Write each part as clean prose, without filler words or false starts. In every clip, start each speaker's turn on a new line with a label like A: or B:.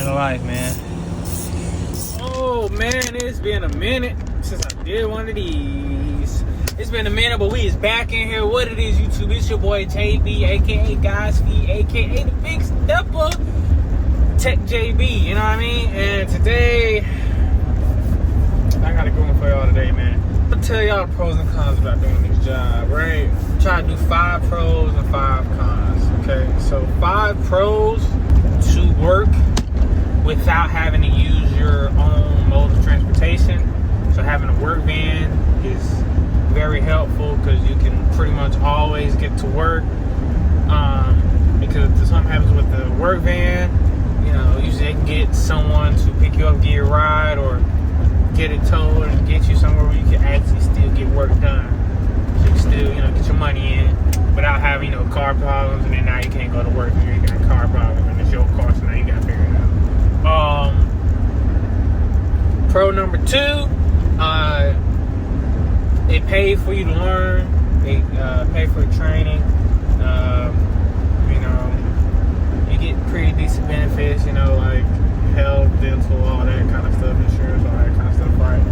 A: of life, man. Oh man, it's been a minute since I did one of these. It's been a minute, but we is back in here. What it is, YouTube? It's your boy JB, aka God's Feet, aka the Big Stepper, Tech JB. You know what I mean? And today, I got a good one for y'all today, man. I'll tell y'all the pros and cons about doing this job, right? Try to do 5 pros and 5 cons. Okay, so 5 pros to work without having to use your own mode of transportation. So having a work van is very helpful because you can pretty much always get to work. Because if something happens with the work van, you know, usually they can get someone to pick you up, get your ride, or get it towed and get you somewhere where you can actually still get work done. So you can still, you know, get your money in without having, you know, car problems, and then now you can't go to work because you got a car problem and it's your car, so now you got to figure it out. Pro number 2, they pay for you to learn. They pay for your training. You know, you get pretty decent benefits, you know, like health, dental, all that kind of stuff, insurance, all that kind of stuff, right?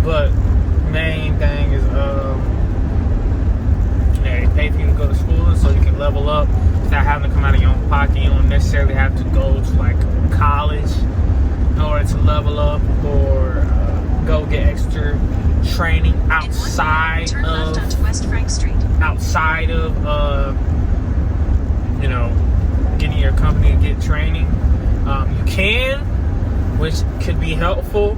A: But main thing is, they pay for you to go to school so you can level up without having to come out of your own pocket. You don't necessarily have to go to like college in order to level up, or go get extra training outside of
B: West Frank Street.
A: Outside of you know, getting your company to get training. You can, which could be helpful.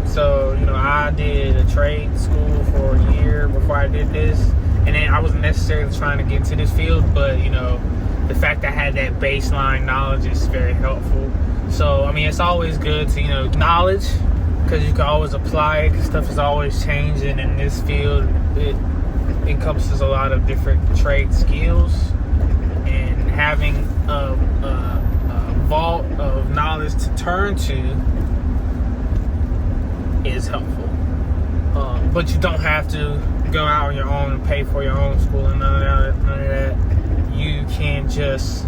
A: So, you know, I did a trade school for a year before I did this, and then I wasn't necessarily trying to get into this field, but, you know, the fact that I had that baseline knowledge is very helpful. So, I mean, it's always good to, you know, knowledge, because you can always apply it, because stuff is always changing in this field. It encompasses a lot of different trade skills, and having a vault of knowledge to turn to is helpful. But you don't have to go out on your own and pay for your own school and none of that. You can just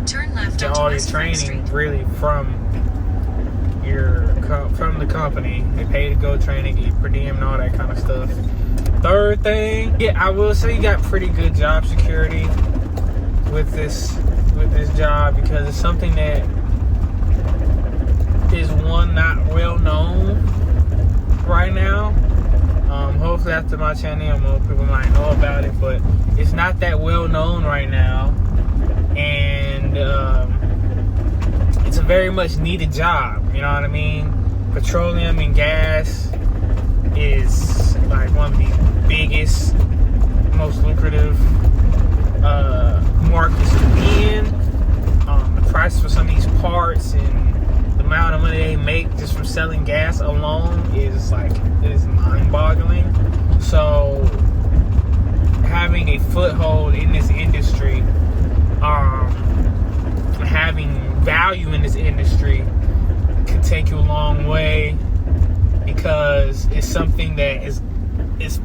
B: Turn left
A: get
B: onto
A: all your
B: West Frank
A: training
B: Street.
A: really from the company. They pay to go training, get your per diem and all that kind of stuff. Third thing, yeah, I will say you got pretty good job security with this job, because it's something that is not well known right now. Hopefully after my channel, more people might know about it, but it's not that well known right now, and it's a very much needed job. You know what I mean? Petroleum and gas is like one of the biggest, most lucrative markets to be in. The price for some of these parts and the amount of money they make just from selling gas alone is mind-boggling. So having a foothold in this industry, having value in this industry can take you a long way, because it's something that is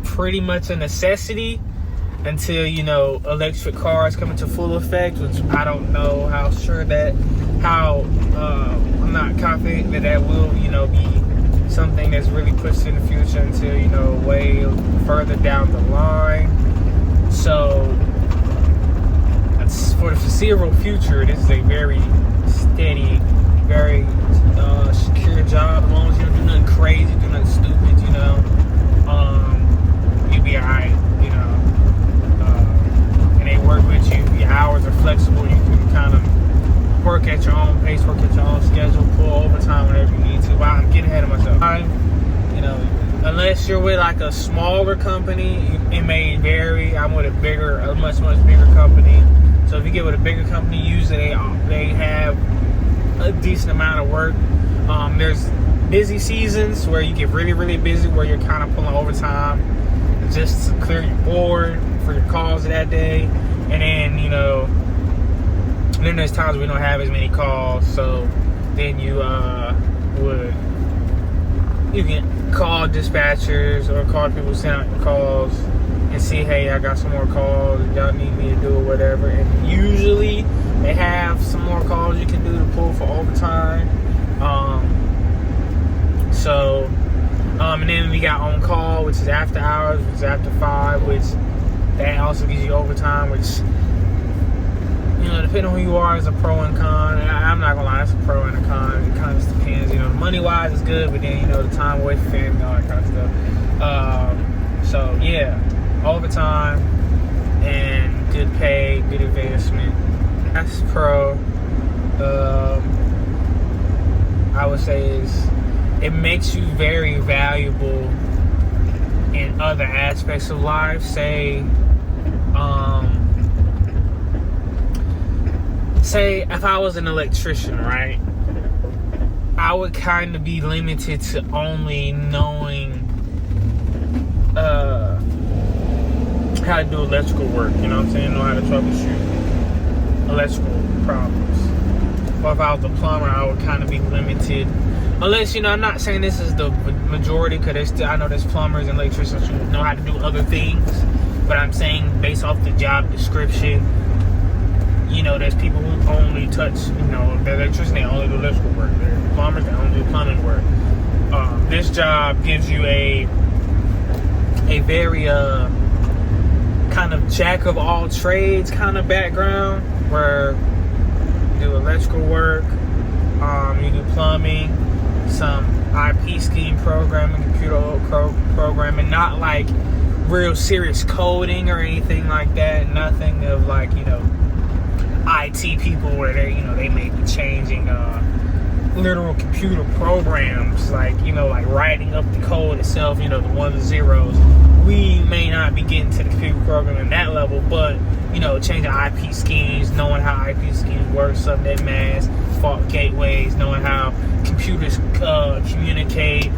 A: pretty much a necessity until, you know, electric cars come into full effect, which I don't know I'm not confident that will, you know, be something that's really pushed in the future until, you know, way further down the line. So that's for the foreseeable future. This is a very steady, very secure job. As long as you don't do nothing crazy, do nothing stupid, you know, you'll be alright, you know. And they work with you. Your hours are flexible. You can kind of work at your own pace, work at your own schedule, pull overtime whenever you need to. Wow, I'm getting ahead of myself. You know, unless you're with like a smaller company, it may vary. I'm with a much bigger company. So if you get with a bigger company, usually they have a decent amount of work. There's busy seasons where you get really, really busy, where you're kind of pulling overtime just to clear your board for your calls that day. And then, you know, then there's times we don't have as many calls, so then you can call dispatchers or call people, send out your calls and see, hey, I got some more calls, y'all need me to do or whatever. And usually they have some more calls you can do to pull got on call, which is after hours, which is after 5, which that also gives you overtime, which, you know, depending on who you are, is a pro and con. I'm not gonna lie, it's a pro and a con. It kind of just depends. You know, money wise is good, but then, you know, the time away from family, all that kind of stuff. So yeah, overtime and good pay, good advancement. That's pro. I would say is it makes you very valuable in other aspects of life. Say if I was an electrician, right? I would kind of be limited to only knowing how to do electrical work, you know what I'm saying? Know how to troubleshoot electrical problems. Or if I was a plumber, I would kind of be limited. Unless, you know, I'm not saying this is the majority, because I know there's plumbers and electricians who know how to do other things. But I'm saying based off the job description, you know, there's people who only touch, you know, the electrician, they only do electrical work. There's plumbers, they only do plumbing work. This job gives you a very kind of jack of all trades kind of background, where you do electrical work, you do plumbing, some IP scheme programming, computer programming, not like real serious coding or anything like that. Nothing of like, you know, IT people where they, you know, they may be changing literal computer programs, like, you know, like writing up the code itself, you know, the ones and zeros. We may not be getting to the computer programming that level, but, you know, changing IP schemes, knowing how IP schemes work, subnet masks, fault gateways, knowing how computers communicate.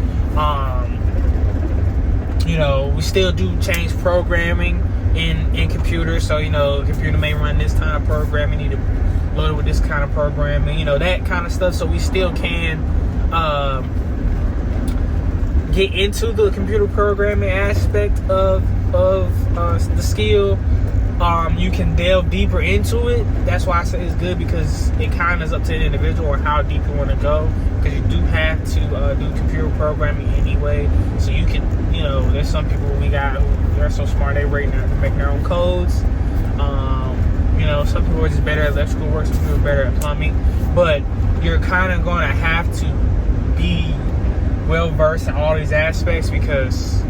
A: You know, we still do change programming in computers. So, you know, a computer may run this kind of program, you need to load it with this kind of programming, you know, that kind of stuff. So we still can get into the computer programming aspect of the skill. You can delve deeper into it. That's why I say it's good, because it kind of is up to the individual or how deep you want to go, because you do have to do computer programming anyway. So you can, you know, there's some people we got who are so smart they make their own codes. You know, some people are just better at electrical work, some people are better at plumbing, but you're kind of going to have to be well versed in all these aspects, because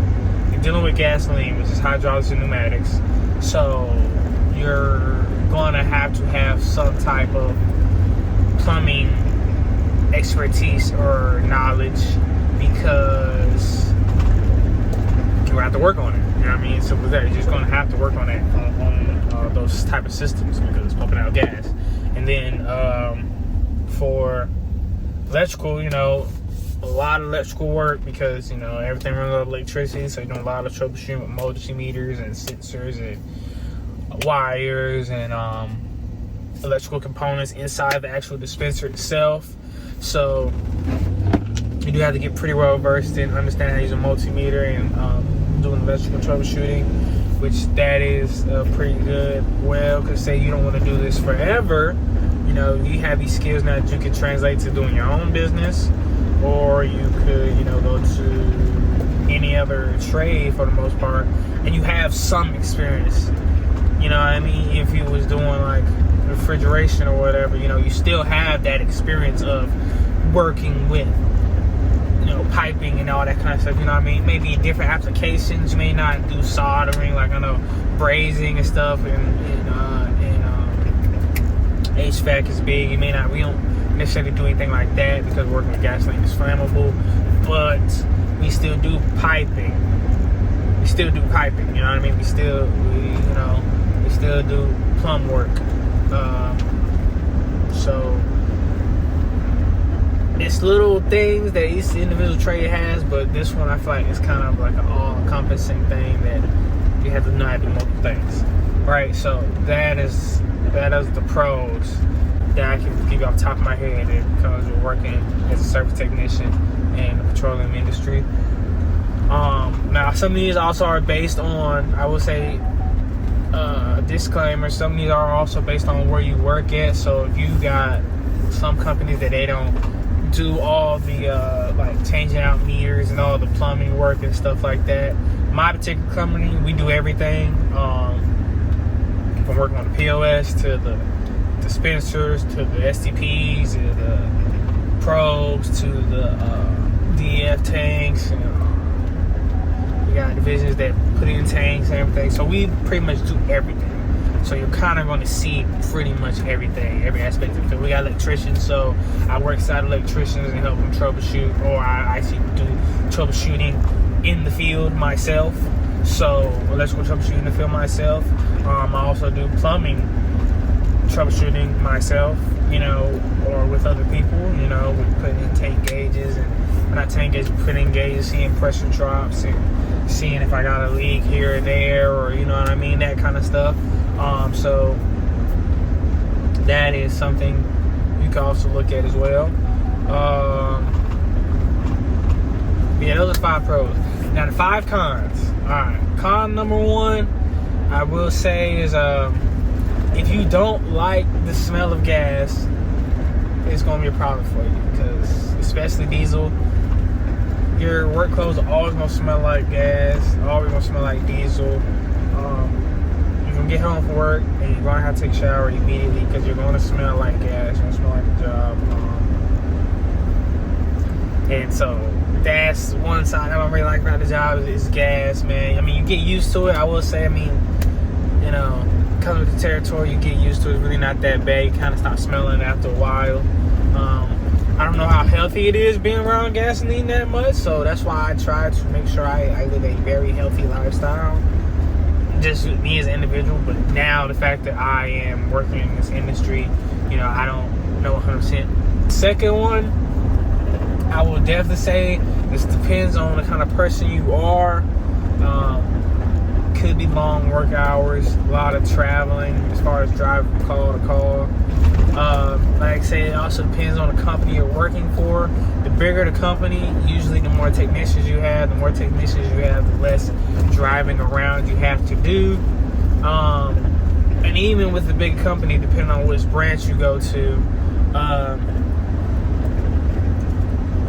A: you're dealing with gasoline, which is hydraulics and pneumatics. So you're going to have some type of plumbing expertise or knowledge, because you have to work on it. You know what I mean? So with that, you're just going to have to work on that, on those type of systems, because it's pumping out gas. And then for electrical, you know, a lot of electrical work, because, you know, everything runs on electricity. So you're doing a lot of troubleshooting with multimeters and sensors and wires and electrical components inside the actual dispenser itself. So you do have to get pretty well versed in understanding how to use a multimeter and doing electrical troubleshooting, which that is pretty good. Well, because say you don't want to do this forever, you know, you have these skills now that you can translate to doing your own business, or you could, you know, go to any other trade for the most part, and you have some experience. You know what I mean? If you was doing like refrigeration or whatever, you know, you still have that experience of working with, you know, piping and all that kind of stuff. You know what I mean? Maybe in different applications, you may not do soldering, like I know brazing and stuff, and HVAC is big. You may not. We don't necessarily do anything like that, because working with gasoline is flammable, but we still do piping. We still do piping, you know what I mean? We still do plumb work. So it's little things that each individual trade has, but this one I feel like it's kind of like an all-encompassing thing that you have to know how to do multiple things, right? So that is the pros that I can give you off the top of my head that comes with working as a service technician in the petroleum industry. Now, some of these also are based on, I would say, disclaimer, some of these are also based on where you work at. So if you got some companies that they don't do all the like changing out meters and all the plumbing work and stuff like that. My particular company, we do everything. From working on the POS to the dispensers to the STPs to the probes to the DF tanks. We got divisions that put in tanks and everything. So we pretty much do everything. So you're kind of going to see pretty much everything, every aspect of it. We got electricians, so I work side electricians and help them troubleshoot, or I actually do troubleshooting in the field myself. So electrical troubleshooting in the field myself. I also do plumbing troubleshooting myself, or with other people, with putting in tank gauges and not tank gauges, putting in gauges, seeing pressure drops and seeing if I got a leak here or there, or that kind of stuff. So that is something you can also look at as well. Yeah, those are 5 pros. Now the 5 cons. Alright, con number 1, I will say is if you don't like the smell of gas, it's going to be a problem for you, because especially diesel, your work clothes are always going to smell like gas, always going to smell like diesel. You're going to get home from work and you're going to have to take a shower immediately, because you're going to smell like gas, you're going to smell like the job. And so that's one side I don't really like about the job is gas, man. You get used to it. I will say, coming with the territory, you get used to it. It's really not that bad. You kind of stop smelling after a while. I don't know how healthy it is being around gasoline that much, so that's why I try to make sure I live a very healthy lifestyle, just me as an individual. But now the fact that I am working in this industry, I don't know 100%. Second one, I will definitely say this depends on the kind of person you are. Could be long work hours, a lot of traveling as far as driving from call to call. Like I said, it also depends on the company you're working for. The bigger the company, usually the more technicians you have. The more technicians you have, the less driving around you have to do. And even with the big company, depending on which branch you go to,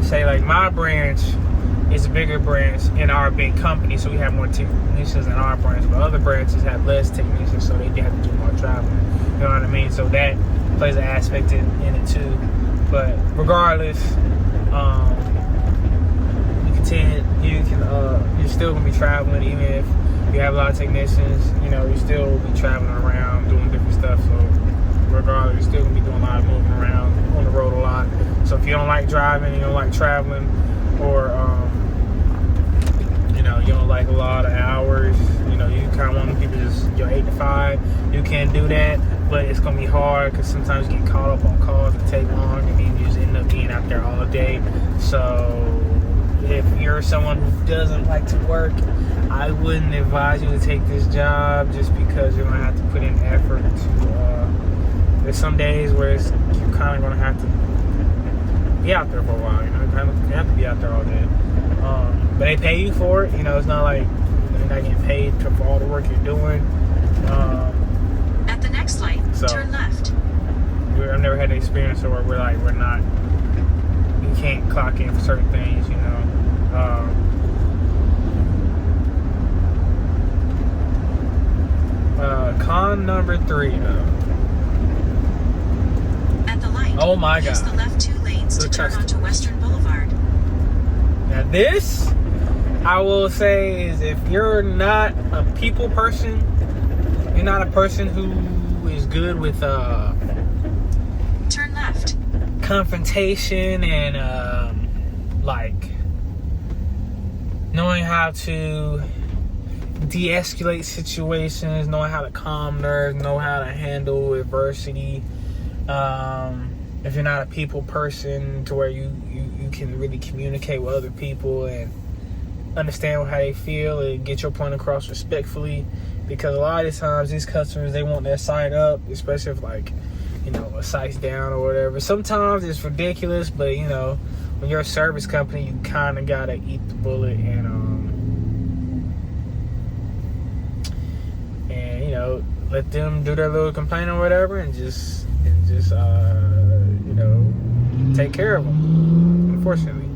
A: say like my branch is a bigger branch in our big company, so we have more technicians in our branch, but other branches have less technicians, so they have to do more traveling. You know what I mean? So that plays an aspect in it too. But regardless, you're still gonna be traveling, even if you have a lot of technicians. You still be traveling around doing different stuff. So regardless, you're still gonna be doing a lot of moving around on the road a lot. So if you don't like driving, you don't like traveling, or you don't like a lot of hours, you kind of want people just 8 to 5, you can do that, but it's gonna be hard because sometimes you get caught up on calls that take long, and then you just end up being out there all day. So if you're someone who doesn't like to work, I wouldn't advise you to take this job, just because you're gonna have to put in effort to there's some days where you're kind of gonna have to be out there for a while. You have to be out there all day. But they pay you for it. It's not like you're not getting paid for all the work you're doing.
B: At the next light, turn left.
A: I've never had an experience where you can't clock in for certain things. Con number 3, though.
B: At the light,
A: oh my God.
B: use the left 2 lanes to turn onto Western Boulevard.
A: Now this, I will say, is if you're not a people person, you're not a person who is good with
B: turn left,
A: confrontation and knowing how to de-escalate situations, knowing how to calm nerves, know how to handle adversity. If you're not a people person to where you can really communicate with other people and understand how they feel and get your point across respectfully, because a lot of times these customers, they want their site up, especially if a site's down or whatever. Sometimes it's ridiculous, but when you're a service company, you kind of gotta eat the bullet and let them do their little complaint or whatever, and just take care of them. unfortunately.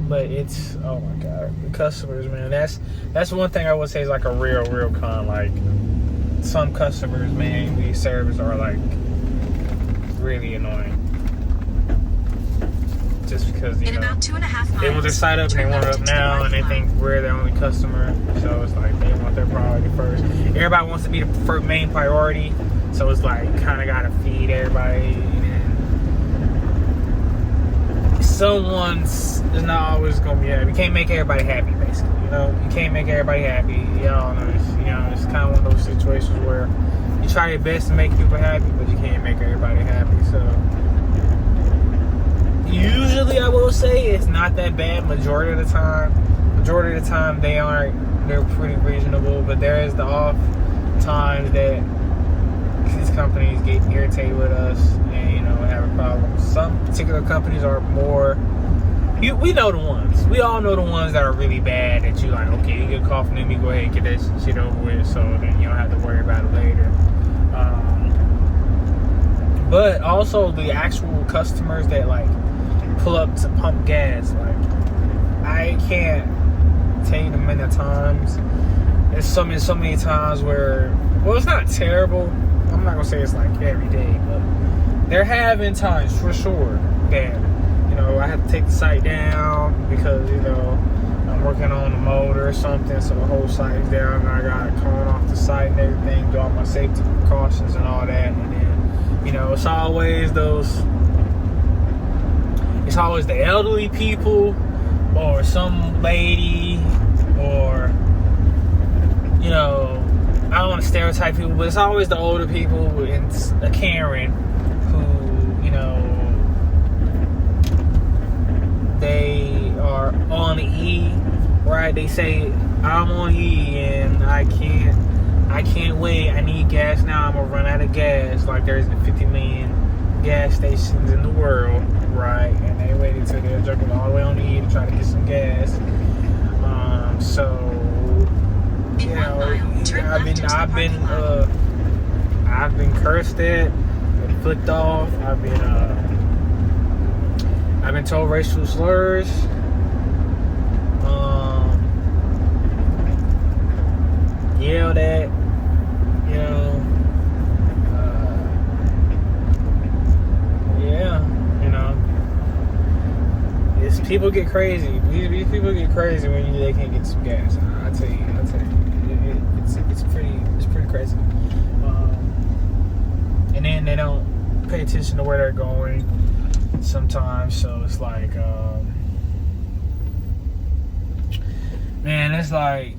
A: But it's, oh my god, the customers, man. That's one thing I would say is like a real con. Like some customers, man, the service are like really annoying. Just because
B: in about 2.5 miles,
A: they want their site up and they want it up now, and they think we're their only customer. So it's like they want their priority first. Everybody wants to be the main priority. So it's like kind of gotta feed everybody. Someone's not always gonna be happy. You can't make everybody happy, basically. You know, you can't make everybody happy. Y'all know this. You know, it's kind of one of those situations where you try your best to make people happy, but you can't make everybody happy. So usually, I will say it's not that bad. Majority of the time, they're pretty reasonable. But there is the off times that these companies get irritated with us and, you know, have a problem. Some particular companies are more, we know the ones. We all know the ones that are really bad that you like, okay, you get a call from them, you go ahead and get that shit over with, so then you don't have to worry about it later. But also the actual customers that like pull up to pump gas, like I can't tell you the many times. There's so many times where, well, it's not terrible. I'm not gonna say it's like every day, but there have been times for sure that, you know, I have to take the site down because, you know, I'm working on the motor or something, so the whole site's down and I gotta cone off the site and everything, do all my safety precautions and all that, and then, you know, it's always the elderly people or some lady or, you know, I don't want to stereotype people, but it's always the older people and a Karen who, you know, they are on the E, right? They say, I'm on E and I can't wait. I need gas now. I'm gonna run out of gas. Like there's 50 million gas stations in the world, right? And they waited till they're jumping all the way on the E to try to get some gas. So, you know, I've been cursed at, been flicked off. I've been told racial slurs. Yelled at, you know. Yeah, you know. People get crazy. These people get crazy when they can't get some gas. I tell you, it's pretty crazy. And then they don't pay attention to where they're going sometimes. So it's like, man, it's like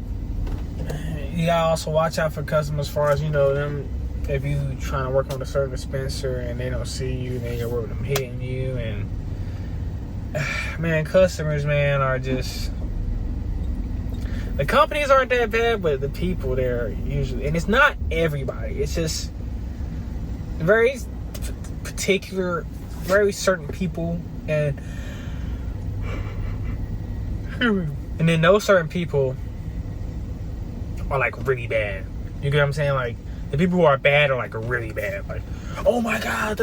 A: you gotta also watch out for customers as far as, you know, them. If you trying to work on a certain dispenser and they don't see you, then you gotta work with them hitting you. And man, customers, man, are just, the companies aren't that bad, but the people there usually, and it's not everybody, it's just very particular, very certain people, and then those certain people are like really bad. You get what I'm saying? Like the people who are bad are like really bad. Like, oh my god,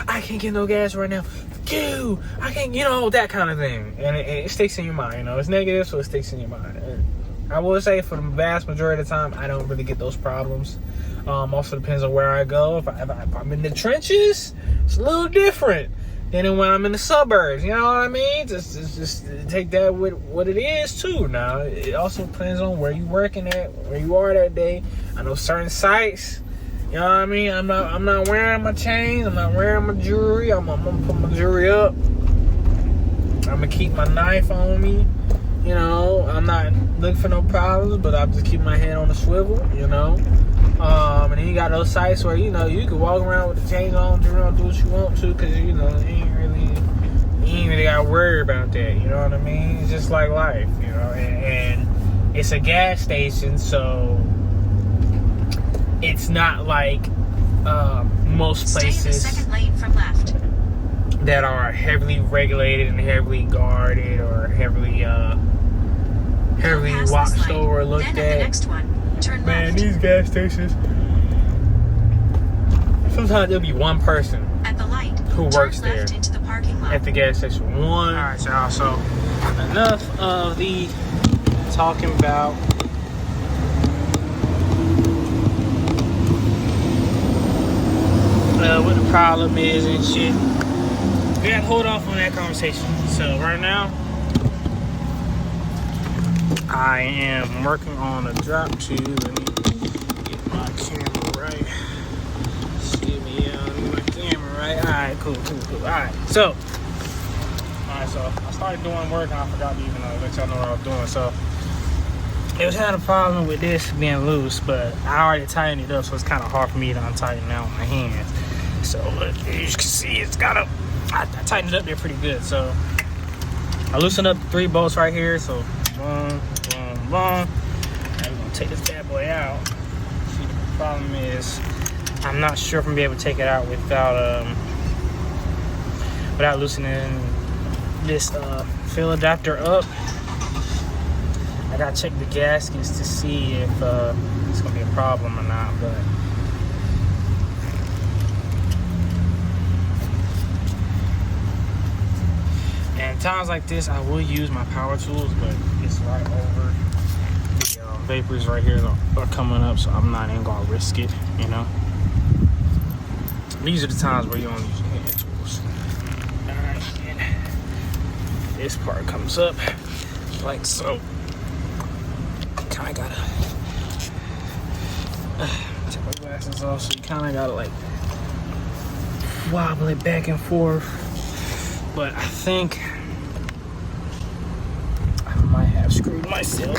A: I can't get no gas right now. Dude, I can't, you know, that kind of thing. And it sticks in your mind, you know. It's negative, so it sticks in your mind. And I will say for the vast majority of the time, I don't really get those problems. Also depends on where I go. If I'm in the trenches, it's a little different than when I'm in the suburbs. You know what I mean? Just take that with what it is too. Now it also depends on where you working at, where you are that day. I know certain sites, you know what I mean? I'm not wearing my chains. I'm not wearing my jewelry. I'm gonna put my jewelry up. I'm gonna keep my knife on me. You know, I'm not looking for no problems, but I just keep my head on the swivel. You know. And then you got those sites where, you know, you can walk around with the chains on, do what you want to, because, you know, you ain't really got to worry about that. You know what I mean? It's just like life, you know. And it's a gas station, so it's not like most places
B: Stay in the second lane from left.
A: that are heavily regulated and heavily guarded or heavily watched over, looked
B: at.
A: The
B: next one. Turn
A: man,
B: left.
A: these gas stations, sometimes there'll be one person
B: At the light,
A: who works
B: Turn
A: there
B: left into the parking lot.
A: at the gas station. All right, y'all. So enough of the talking about what the problem is and shit. We gotta hold off on that conversation. So right now, I am working on a drop tube. Let me get my camera right. Excuse me, my camera right. Alright, cool. Alright, so I started doing work and I forgot to even let y'all know what I was doing. So it was had a problem with this being loose, but I already tightened it up, so it's kind of hard for me to untighten now with my hands. So as you can see, it's got a I tightened it up there pretty good. So I loosened up the 3 bolts right here. So boom. Now we're gonna take this bad boy out. See, the problem is I'm not sure if I'm gonna be able to take it out without loosening this fill adapter up. I gotta check the gaskets to see if it's gonna be a problem or not, but and times like this I will use my power tools, but it's right over the vapors right here are coming up, so I'm not even gonna risk it, you know. These are the times where you don't use your hand tools. Alright, and this part comes up like so. Kinda gotta take my glasses off, so you kinda gotta like wobble it back and forth. But I think I might have screwed myself.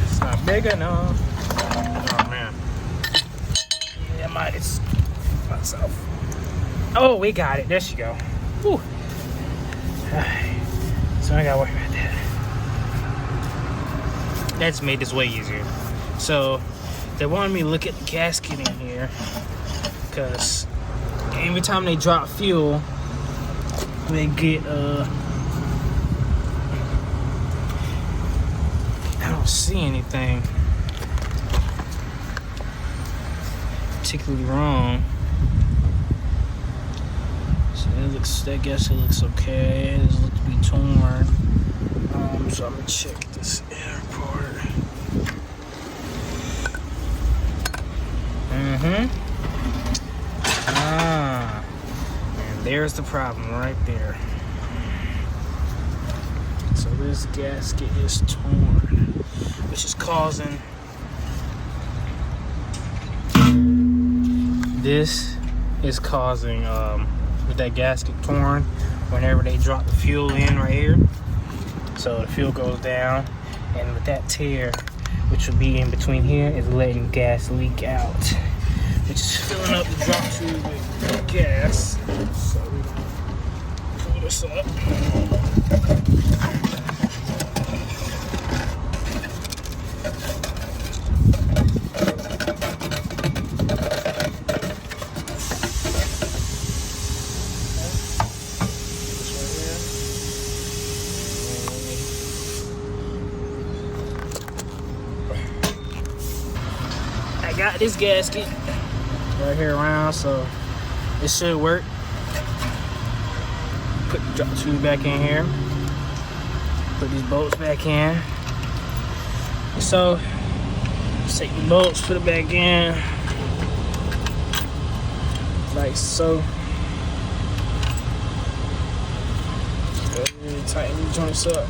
A: It's not big enough. Oh man. Yeah, I might have myself. Oh, we got it. There she go. Whew. So I gotta worry about that. That's made this way easier. So they wanted me to look at the gasket in here, because every time they drop fuel, they get I don't see anything particularly wrong. I guess it looks okay. It looks to be torn. So I'm gonna check this inner part. And there's the problem right there. So this gasket is torn, which is causing with that gasket torn whenever they drop the fuel in right here. So the fuel goes down, and with that tear, which will be in between here, is letting gas leak out, which is filling up the drop tube with gas. So we're gonna pull this up. Got this gasket right here around, so it should work. Put the drop tube back in here. Put these bolts back in. So let's take the bolts, put it back in, like so. Really tighten these joints up.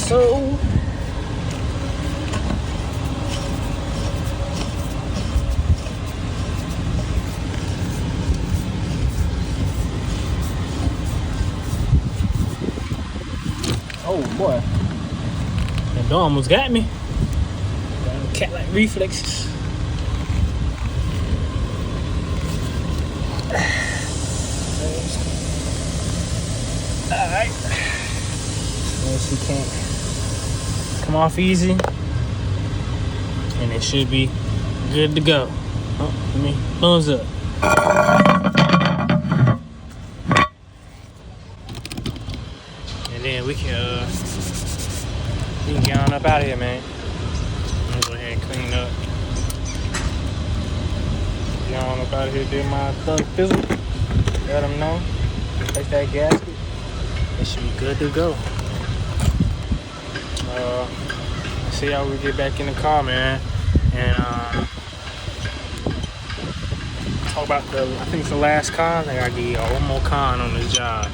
A: So oh boy, that dog almost got me. Got cat-like reflexes. Alright. She can't come off easy. And it should be good to go. Oh, let me thumbs up. And then we can get on up out of here, man. I'm gonna go ahead and clean up. Get on up out of here, do my thug fizzle. Let them know. Take that gasket. It should be good to go. Let's see how we get back in the car, man. And talk about I think it's the last con. I gotta give y'all one more con on this job.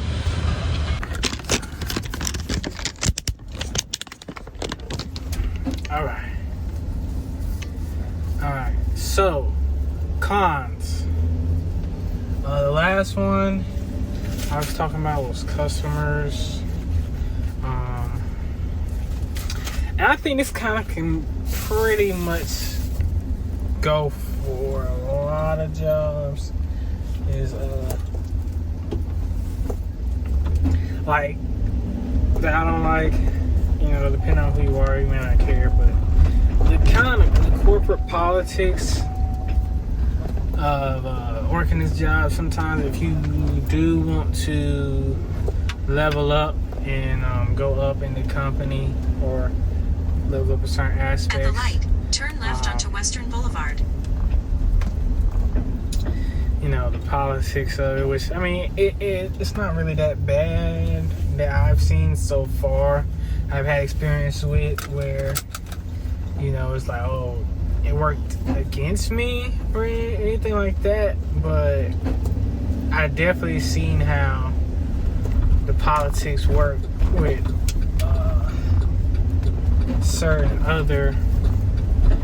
A: Alright, so cons. The last one I was talking about was customers. And I think this kind of can pretty much go for a lot of jobs. Is like that I don't like, you know, depending on who you are, you may not care, but the kind of the corporate politics of working this job. Sometimes if you do want to level up and go up in the company or level up a certain aspects.
B: At the light, turn left onto Western Boulevard.
A: You know, the politics of it, which, I mean, it's not really that bad that I've seen so far. I've had experience with where, you know, it's like, oh, it worked against me or anything like that, but I definitely seen how the politics work with certain other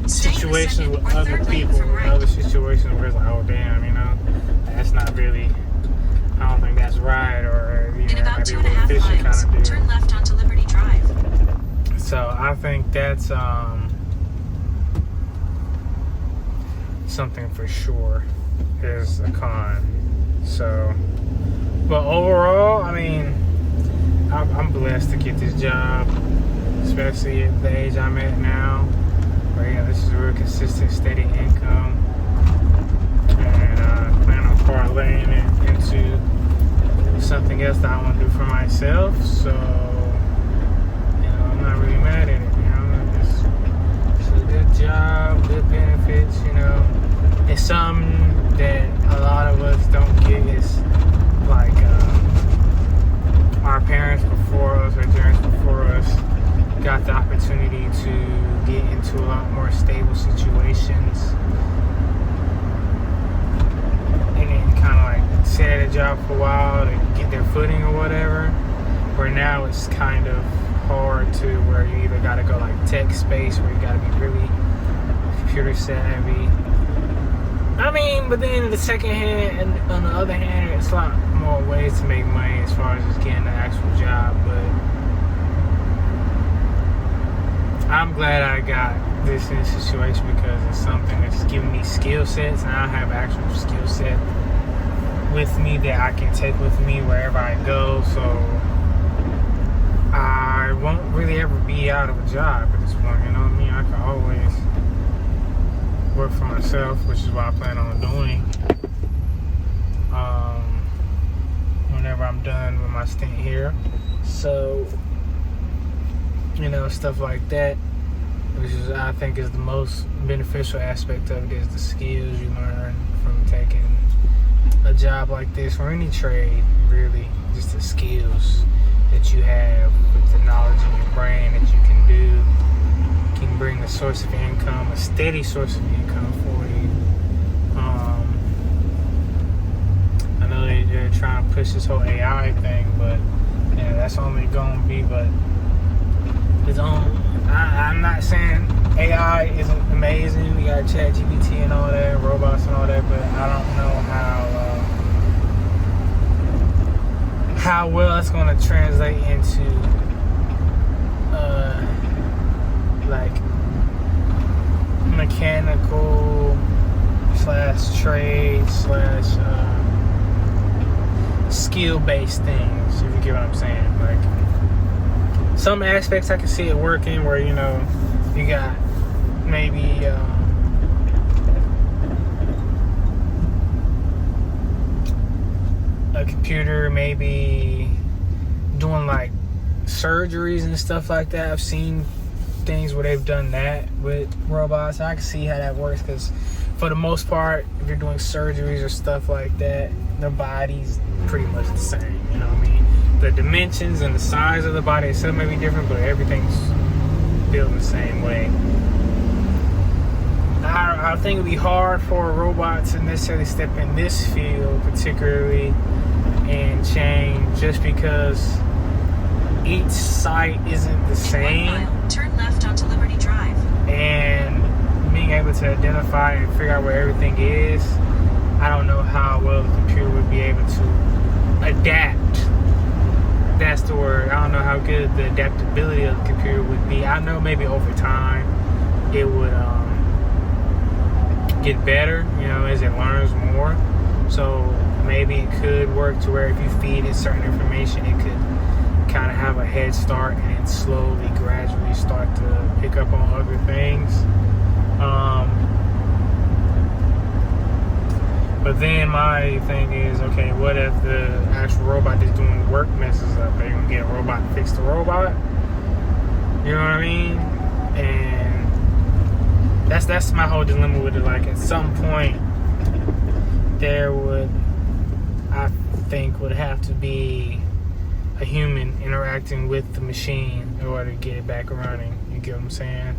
A: situations with other people, other situations where it's like, oh damn, you know, that's not really, I don't think that's right, or you know,
B: in about 2.5
A: kind
B: miles,
A: of deal.
B: turn left onto Liberty Drive.
A: So I think that's something for sure is a con. So, but overall, I mean, I'm blessed to get this job, especially at the age I'm at now. But yeah, this is a real consistent, steady income, and I plan on parlaying it into something else that I want to do for myself. So, you know, I'm not really mad at it. You know, it's a good job, good benefits. You know, it's something that a lot of us don't get. Is like our parents before us, or parents before us, got the opportunity to get into a lot more stable situations, and then kind of like sit at a job for a while to get their footing or whatever. Where now it's kind of hard to where you either got to go like tech space, where you got to be really computer savvy. I mean, but then the second hand, and on the other hand, it's a lot more ways to make money as far as just getting the actual job. But I'm glad I got this in this situation because it's something that's giving me skill sets, and I have actual skill set with me that I can take with me wherever I go. So I won't really ever be out of a job at this point. You know what I mean? I can always work for myself, which is what I plan on doing whenever I'm done with my stint here. So, you know, stuff like that, which is, I think, is the most beneficial aspect of it, is the skills you learn from taking a job like this, or any trade, really. Just the skills that you have with the knowledge in your brain that you can do, can bring a source of income, a steady source of income for you. I know they're trying to push this whole AI thing, but yeah, that's only going to be but its own. I'm not saying AI isn't amazing. We got ChatGPT and all that, robots and all that, but I don't know how well it's going to translate into like mechanical / trade / skill-based things, if you get what I'm saying. Like, some aspects I can see it working where, you know, you got maybe a computer maybe doing like surgeries and stuff like that. I've seen things where they've done that with robots. I can see how that works, because for the most part, if you're doing surgeries or stuff like that, the body's pretty much the same. You know what I mean? The dimensions and the size of the body itself may be different, but everything's built the same way. I think it'd be hard for a robot to necessarily step in this field, particularly, and change, just because each site isn't the same.
B: In 1 mile, turn left onto Liberty Drive.
A: And being able to identify and figure out where everything is, I don't know how well the computer would be able to adapt. That's the word. I don't know how good the adaptability of the computer would be. I know maybe over time it would get better, you know, as it learns more. So maybe it could work to where if you feed it certain information, it could kind of have a head start and then slowly, gradually start to pick up on other things. But then my thing is, okay, what if the actual robot that's doing the work messes up? Are you gonna get a robot to fix the robot? You know what I mean? And that's my whole dilemma with it. Like, at some point, there would, I think, would have to be a human interacting with the machine in order to get it back running. You get what I'm saying?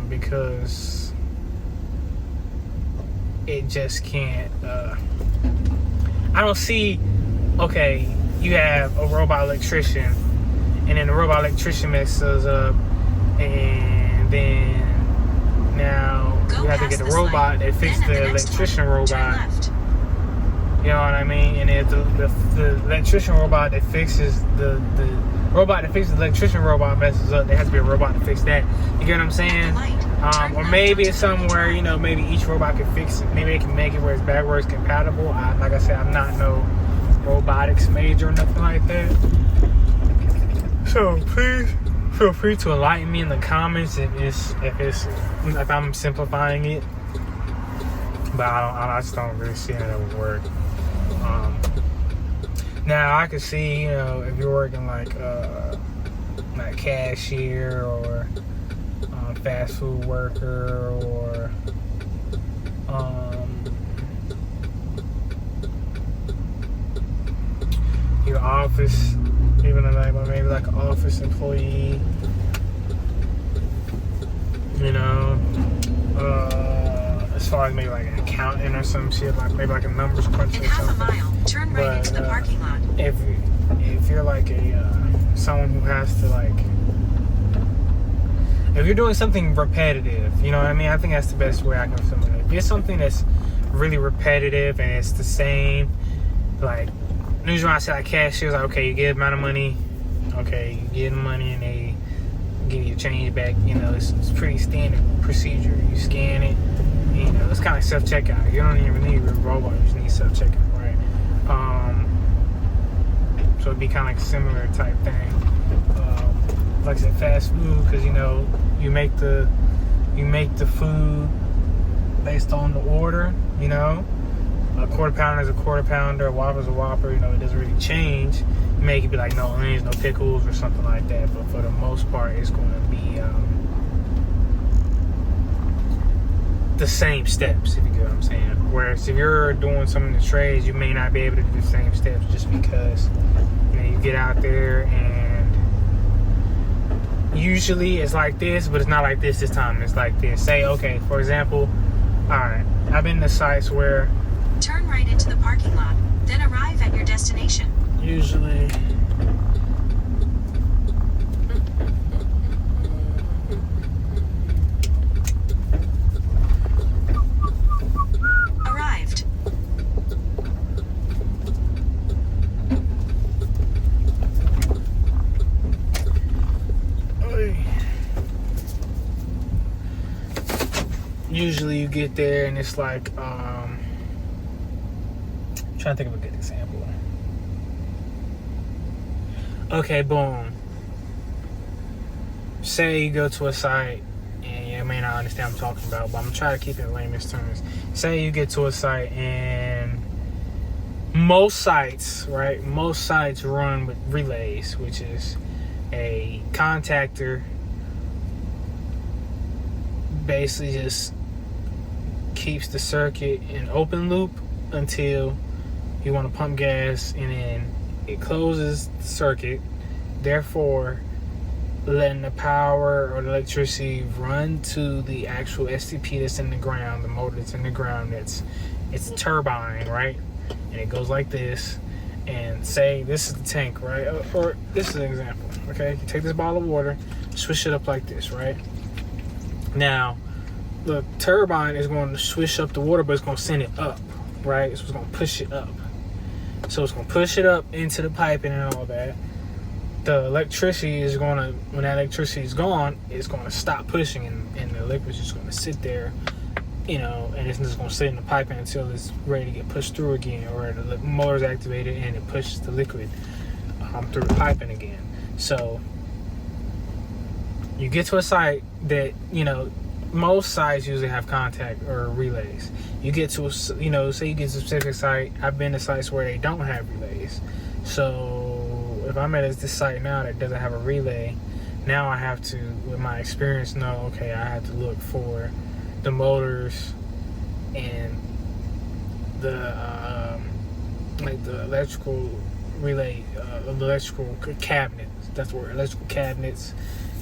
A: Because it just can't. I don't see. Okay, you have a robot electrician, and then the robot electrician messes up, and then now you have to get the robot that fixes the electrician robot. You know what I mean? And if the electrician robot that fixes the robot that fixes the electrician robot messes up, there has to be a robot to fix that. You get what I'm saying? Or maybe it's somewhere, you know, maybe each robot can fix it. Maybe they can make it where it's backwards compatible. Like I said, I'm not no robotics major or nothing like that. So please feel free to enlighten me in the comments if I'm simplifying it. But I just don't really see how that would work. Now I could see, you know, if you're working like cashier or fast food worker or your office, even like maybe like an office employee, you know, as far as maybe like an accountant or some shit, like maybe like a numbers cruncher or something.
B: In half a mile, turn right into the parking lot.
A: If you're like someone who has to like, if you're doing something repetitive, you know what I mean? I think that's the best way I can film it. If it's something that's really repetitive and it's the same, like usually when I say like cashiers, like, okay, you get an amount of money, okay, you get the money and they give you change back. You know, it's pretty standard procedure. You scan it. You know, it's kind of self-checkout. You don't even need a robot. You just need self-checkout, right? So it'd be kind of like a similar type thing. Like I said, fast food, because you know you make the food based on the order. You know, a quarter pounder is a quarter pounder, a Whopper is a Whopper. You know, it doesn't really change. You make it be like no onions, no pickles, or something like that. But for the most part, it's going to be the same steps, if you get what I'm saying. Whereas if you're doing some of the trades, you may not be able to do the same steps just because, you know, you get out there and usually it's like this, but it's not like this time. It's like this. Say, okay, for example, alright, I've been to sites where
B: turn right into the parking lot, then arrive at your destination.
A: Usually usually you get there and it's like, I'm trying to think of a good example. Okay, boom. Say you go to a site, and you may not understand what I'm talking about, but I'm gonna try to keep it in layman's terms. Say you get to a site, and most sites, right? Most sites run with relays, which is a contactor. Basically, just keeps the circuit in open loop until you want to pump gas, and then it closes the circuit, therefore letting the power or the electricity run to the actual STP that's in the ground, the motor that's in the ground. It's a turbine, right? And it goes like this. And say this is the tank, right? Or this is an example, okay? You take this bottle of water, swish it up like this, right? Now, the turbine is going to swish up the water, but it's going to send it up, right? So it's going to push it up. So it's going to push it up into the piping and all that. The electricity is going to, when that electricity is gone, it's going to stop pushing, and the liquid's just going to sit there, you know, and it's just going to sit in the piping until it's ready to get pushed through again, or the motor's activated and it pushes the liquid through the piping again. So you get to a site that, you know, most sites usually have contact or relays. You get to, you know, say you get to a specific site. I've been to sites where they don't have relays. So if I'm at this site now that doesn't have a relay, now I have to, with my experience, know, okay, I have to look for the motors and the like the electrical relay, electrical cabinets. That's where electrical cabinets,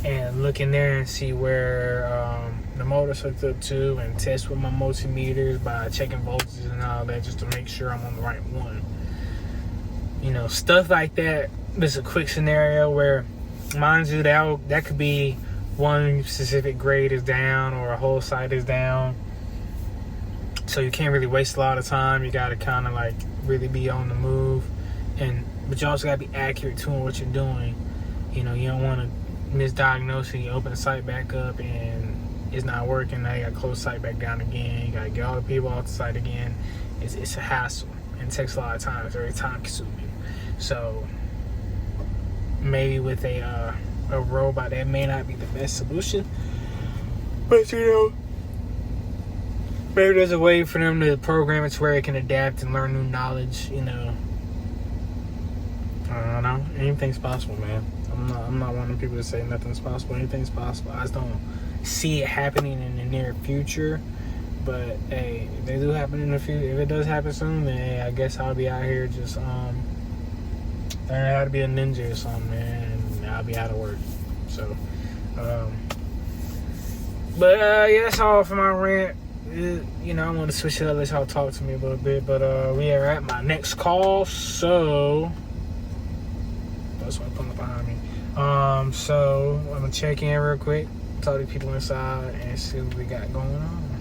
A: and look in there and see where the motor's hooked up to, and test with my multimeters by checking voltages and all that, just to make sure I'm on the right one. You know, stuff like that. There's a quick scenario where, mind you, that could be one specific grade is down or a whole site is down. So you can't really waste a lot of time. You got to kind of like really be on the move, but you also got to be accurate to what you're doing. You know, you don't want to misdiagnose it. You open the site back up and it's not working. Now you got to close the site back down again. You got to get all the people off the site again. It's a hassle and it takes a lot of time. It's very time consuming. So maybe with a robot, that may not be the best solution, but you know, maybe there's a way for them to program it to where it can adapt and learn new knowledge. You know, I don't know. Anything's possible, man. I'm not one of the people to say nothing's possible. Anything's possible. I just don't see it happening in the near future. But hey, if they do happen in the future, if it does happen soon, then hey, I guess I'll be out here just learning how to be a ninja or something, man, and I'll be out of work. So, yeah, that's all for my rant. You know, I want to switch it up, let y'all talk to me a little bit, but we are at my next call, so that's why I'm pulling up behind me. So I'm gonna check in real quick, talk to people inside, and see what we got going on.